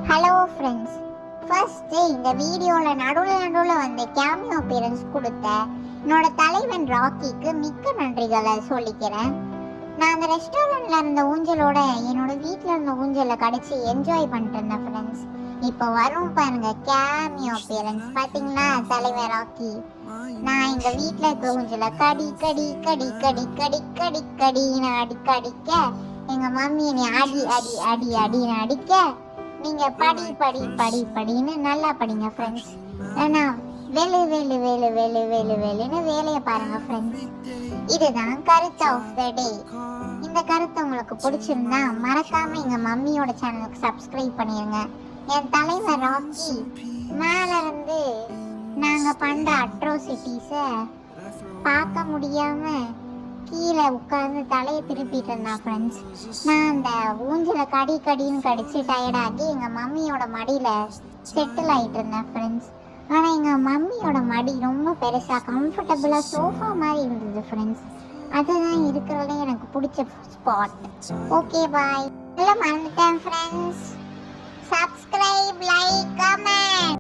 Hello friends, first இந்த வீடியோவில் நடுவில் வந்து கேமியோ அப்பியரன்ஸ் கொடுத்த என்னோட தலைவன் ராக்கிக்கு மிக்க நன்றிகளை சொல்லிக்கிறேன். நான் அந்த ரெஸ்டாரண்ட்ல இருந்த ஊஞ்சலோட என்னோட வீட்டில் இருந்த ஊஞ்சலை கடிச்சு என்ஜாய் பண்ணிட்டு இருந்தேன் ஃப்ரெண்ட்ஸ். இப்போ வரும் பாருங்க கேமியோ அப்பியரன்ஸ், பார்த்தீங்களா தலைவன் ராக்கி. நான் எங்கள் வீட்டில் இருக்க ஊஞ்சலை கடி கடி கடி கடி கடி கடி கடின்னு அடிக்க எங்கள் மம்மி என்னை அடி அடி அடி அடின்னு அடிக்க நீங்க படி படி படி படின்னு நல்லா படிங்க ஃப்ரெண்ட்ஸ். ஏன்னா வேலு வேலு வேலு வேலு வேலு வேலுன்னு வேலையை பாருங்க ஃப்ரெண்ட்ஸ். இதுதான் கருத்து ஆஃப் த டே. இந்த கருத்து உங்களுக்கு பிடிச்சிருந்தா மறக்காம எங்க மம்மியோட சேனலுக்கு சப்ஸ்கிரைப் பண்ணிருங்க. என் தலைவர் ராக்கி மேல இருந்து நாங்க பண்ற அட்ரோசிட்டிஸை பார்க்க முடியாம கீழே உட்கார்ந்து தலையை திருப்பிட்டு இருந்தான் ஃப்ரெண்ட்ஸ். நான் அந்த ஊஞ்சலை கடின்னு கடிச்சு டயர்டாகி எங்கள் மம்மியோட மடியில் செட்டில் ஆகிட்டு இருந்தேன் ஃப்ரெண்ட்ஸ். ஆனால் எங்கள் மம்மியோட மடி ரொம்ப பெருசாக கம்ஃபர்டபுளாக சோஃபா மாதிரி இருந்தது ஃப்ரெண்ட்ஸ். அதுதான் இருக்கிறதே எனக்கு பிடிச்ச ஸ்பாட். Okay bye. எல்லாம் மறந்துட்டேன் ஃப்ரெண்ட்ஸ். Subscribe, like, comment.